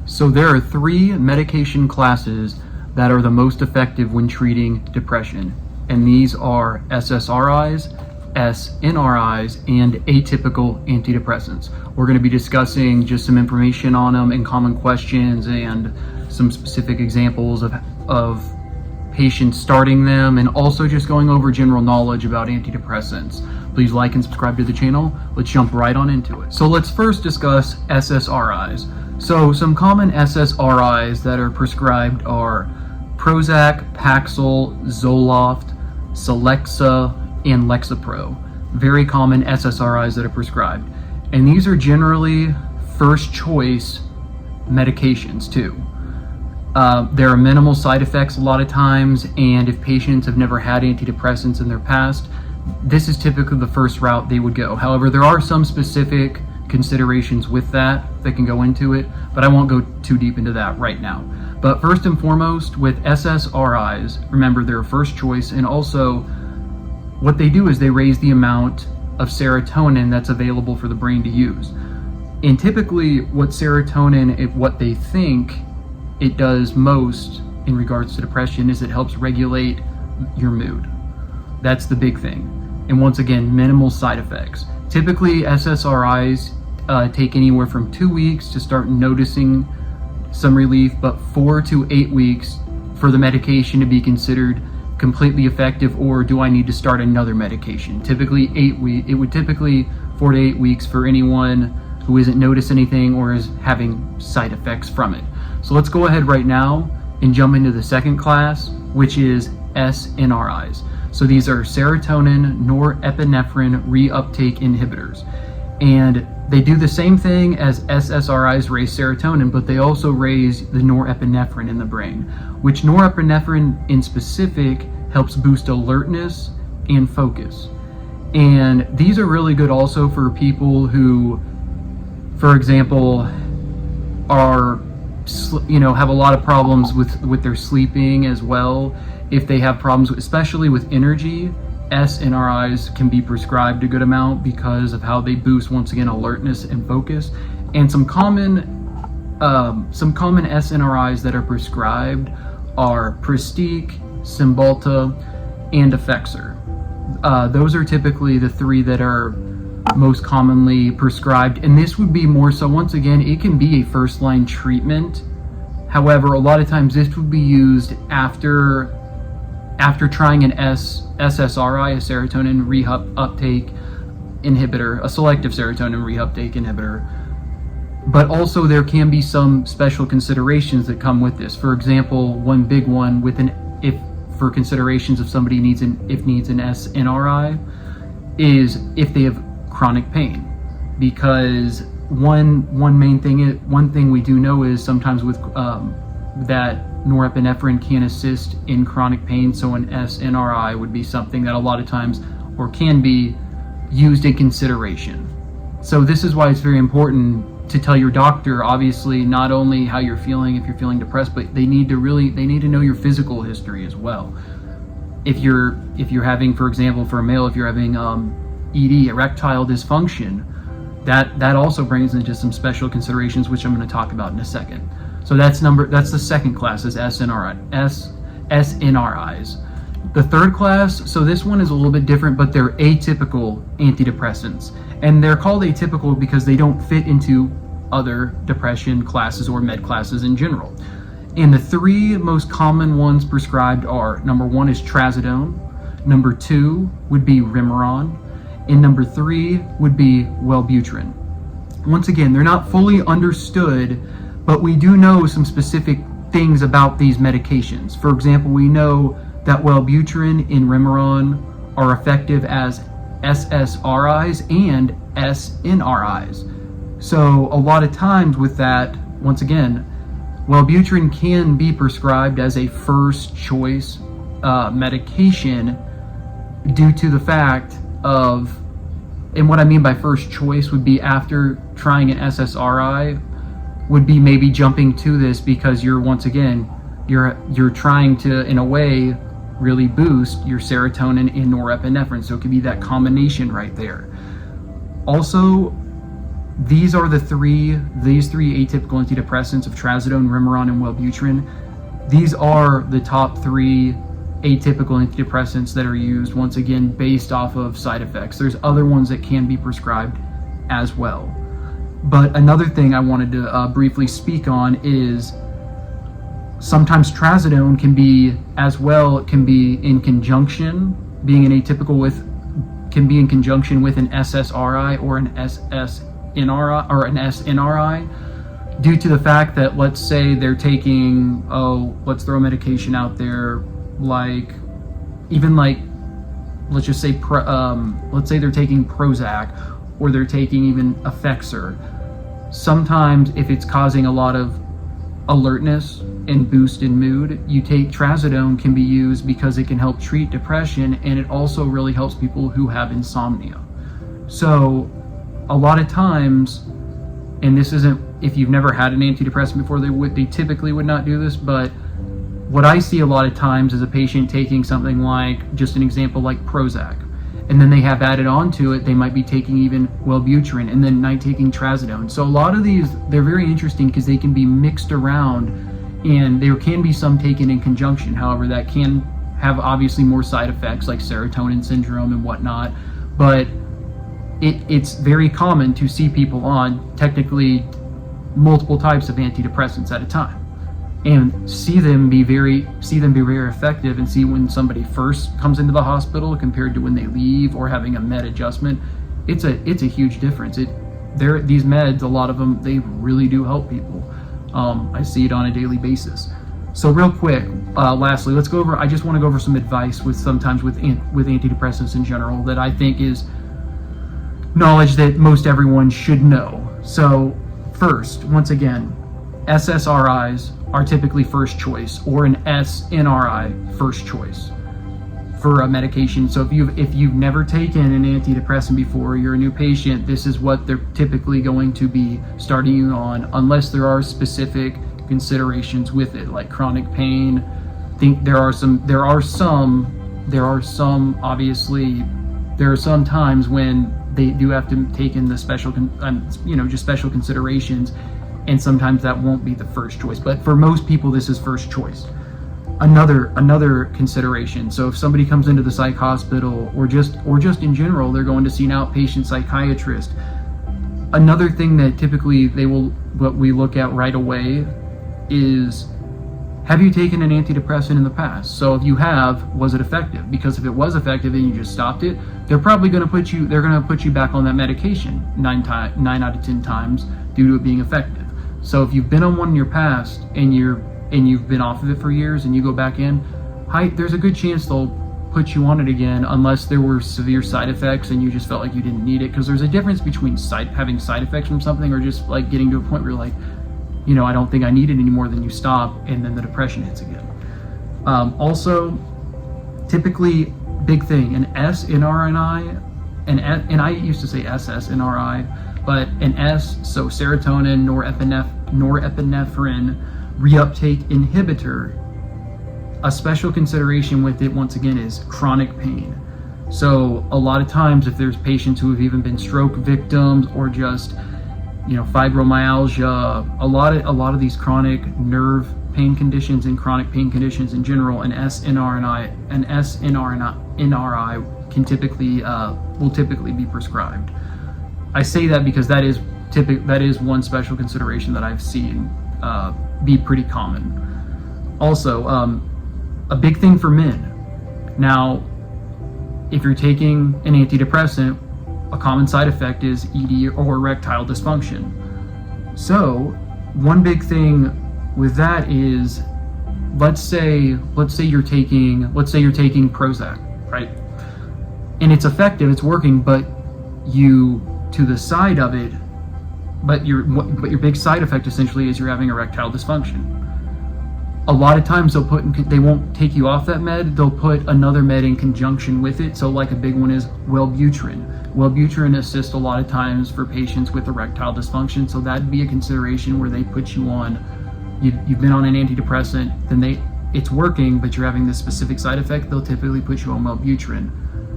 So there are three medication classes that are the most effective when treating depression, and these are SSRIs, SNRIs, and atypical antidepressants. We're going to be discussing just some information on them and common questions and some specific examples of patients starting them, and also just going over general knowledge about antidepressants. Please like and subscribe to the channel. Let's jump right on into it. So let's first discuss SSRIs. So some common SSRIs that are prescribed are Prozac, Paxil, Zoloft, Celexa, and Lexapro. Very common SSRIs that are prescribed. And these are generally first choice medications too. There are minimal side effects a lot of times, and if patients have never had antidepressants in their past, this is typically the first route they would go. However, there are some specific considerations with that can go into it, but I won't go too deep into that right now. But first and foremost, with SSRIs, remember they're a first choice, and also what they do is they raise the amount of serotonin that's available for the brain to use. And typically what serotonin, what they think it does most in regards to depression is it helps regulate your mood. That's the big thing. And once again, minimal side effects. Typically SSRIs take anywhere from 2 weeks to start noticing some relief, but 4 to 8 weeks for the medication to be considered completely effective, or do I need to start another medication? Typically 8 weeks. It would typically 4 to 8 weeks for anyone who isn't notice anything or is having side effects from it. So let's go ahead right now and jump into the second class, which is SNRIs. So these are serotonin norepinephrine reuptake inhibitors. And they do the same thing as SSRIs raise serotonin, but they also raise the norepinephrine in the brain, which norepinephrine in specific helps boost alertness and focus. And these are really good also for people who, for example, have a lot of problems with their sleeping as well. If they have problems, especially with energy, SNRIs can be prescribed a good amount because of how they boost, once again, alertness and focus. And some common SNRIs that are prescribed are Pristiq, Cymbalta, and Effexor. Those are typically the three that are most commonly prescribed, and this would be more so, once again, it can be a first-line treatment. However, a lot of times this would be used after trying an SSRI, a serotonin reuptake inhibitor, a selective serotonin reuptake inhibitor. But also there can be some special considerations that come with this. For example, one big one for considerations if somebody needs an SNRI is if they have chronic pain, because one thing we do know is sometimes with that norepinephrine can assist in chronic pain, so an SNRI would be something that a lot of times or can be used in consideration. So this is why it's very important to tell your doctor, obviously, not only how you're feeling if you're feeling depressed, but they need to know your physical history as well. If you're having, for example, for a male, if you're having ED, erectile dysfunction, that also brings into some special considerations, which I'm going to talk about in a second. So that's the second class, is SNRIs. The third class, so this one is a little bit different, but they're atypical antidepressants. And they're called atypical because they don't fit into other depression classes or med classes in general. And the three most common ones prescribed are, number one is trazodone, number two would be Remeron, and number three would be Wellbutrin. Once again, they're not fully understood, but we do know some specific things about these medications. For example, we know that Wellbutrin and Remeron are effective as SSRIs and SNRIs. So a lot of times with that, once again, Wellbutrin can be prescribed as a first choice medication due to the fact of, and what I mean by first choice would be after trying an SSRI, would be maybe jumping to this because you're trying to, in a way, really boost your serotonin and norepinephrine. So it could be that combination right there. Also, these three atypical antidepressants of trazodone, Remeron, and Wellbutrin. These are the top 3 atypical antidepressants that are used, once again, based off of side effects. There's other ones that can be prescribed as well. But another thing I wanted to briefly speak on is sometimes trazodone can be in conjunction, being an atypical can be in conjunction with an SSRI or an SNRI or an SNRI, due to the fact that, let's say they're taking, let's throw a medication out there, let's just say, let's say they're taking Prozac, or they're taking even Effexor. Sometimes if it's causing a lot of alertness and boost in mood, trazodone can be used because it can help treat depression, and it also really helps people who have insomnia. So a lot of times, and this isn't, if you've never had an antidepressant before, they typically would not do this, but what I see a lot of times is a patient taking something like, just an example, like Prozac, and then they have added on to it, they might be taking even Wellbutrin, and then night taking trazodone. So a lot of these, they're very interesting because they can be mixed around, and there can be some taken in conjunction. However, that can have obviously more side effects like serotonin syndrome and whatnot, but it's very common to see people on technically multiple types of antidepressants at a time, and see them be very effective, and see when somebody first comes into the hospital compared to when they leave, or having a med adjustment. It's a huge difference. These meds, a lot of them, they really do help people. I see it on a daily basis. So real quick, lastly, I just want to go over some advice with antidepressants in general that I think is knowledge that most everyone should know. So first, once again, SSRIs are typically first choice, or an SNRI first choice for a medication. So if you've never taken an antidepressant before, you're a new patient, this is what they're typically going to be starting you on, unless there are specific considerations with it, like chronic pain. There are some times when they do have to take in the special considerations, and sometimes that won't be the first choice. But for most people, this is first choice. Another consideration. So if somebody comes into the psych hospital, or just in general, they're going to see an outpatient psychiatrist. Another thing that typically what we look at right away is, have you taken an antidepressant in the past? So if you have, was it effective? Because if it was effective and you just stopped it, they're probably going to put you back on that medication 9 out of 10 times due to it being effective. So if you've been on one in your past and you've been off of it for years and you go back in, there's a good chance they'll put you on it again, unless there were severe side effects and you just felt like you didn't need it. Because there's a difference between having side effects from something, or just like getting to a point where you're like, I don't think I need it anymore, then you stop, and then the depression hits again. Also, typically, big thing, an SNRI, and I used to say SSNRI, but an S, so serotonin, norepinephrine reuptake inhibitor. A special consideration with it, once again, is chronic pain. So a lot of times, if there's patients who have even been stroke victims, or just fibromyalgia, a lot of these chronic nerve pain conditions and chronic pain conditions in general, an SNRI will typically be prescribed. I say that because that is one special consideration that I've seen be pretty common. Also, a big thing for men. Now, if you're taking an antidepressant, a common side effect is ED or erectile dysfunction. So one big thing with that is, let's say you're taking Prozac, right? And it's effective, it's working, but your big side effect essentially is you're having erectile dysfunction. A lot of times they won't take you off that med, they'll put another med in conjunction with it. So like a big one is Wellbutrin. Wellbutrin assists a lot of times for patients with erectile dysfunction, so that'd be a consideration where they put you on, you've been on an antidepressant, then it's working, but you're having this specific side effect, they'll typically put you on Wellbutrin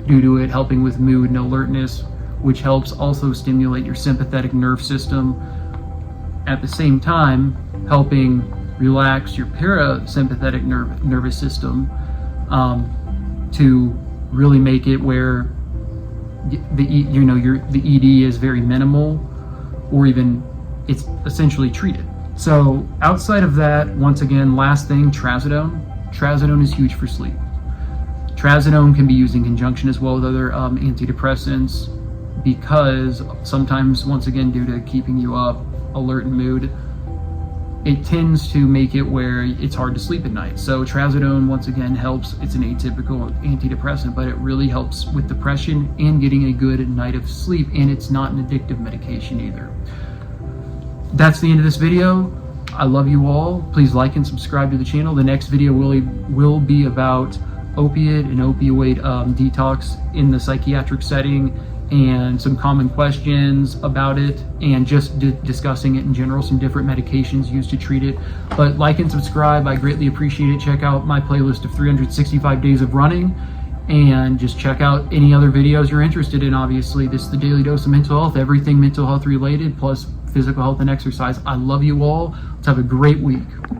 due to it helping with mood and alertness, which helps also stimulate your sympathetic nerve system, at the same time helping relax your parasympathetic nervous system, to really make it where the ED is very minimal, or even it's essentially treated. So outside of that, once again, last thing, trazodone. Trazodone is huge for sleep. Trazodone can be used in conjunction as well with other antidepressants, because sometimes, once again, due to keeping you up, alert and mood, it tends to make it where it's hard to sleep at night. So trazodone, once again, helps. It's an atypical antidepressant, but it really helps with depression and getting a good night of sleep, and it's not an addictive medication either. That's the end of this video. I love you all. Please like and subscribe to the channel. The next video will be about opiate and opioid detox in the psychiatric setting, and some common questions about it, and just discussing it in general, some different medications used to treat it. But like and subscribe, I greatly appreciate it. Check out my playlist of 365 days of running, and just check out any other videos you're interested in. Obviously, this is the Daily Dose of Mental Health, everything mental health related, plus physical health and exercise. I love you all. Let's have a great week.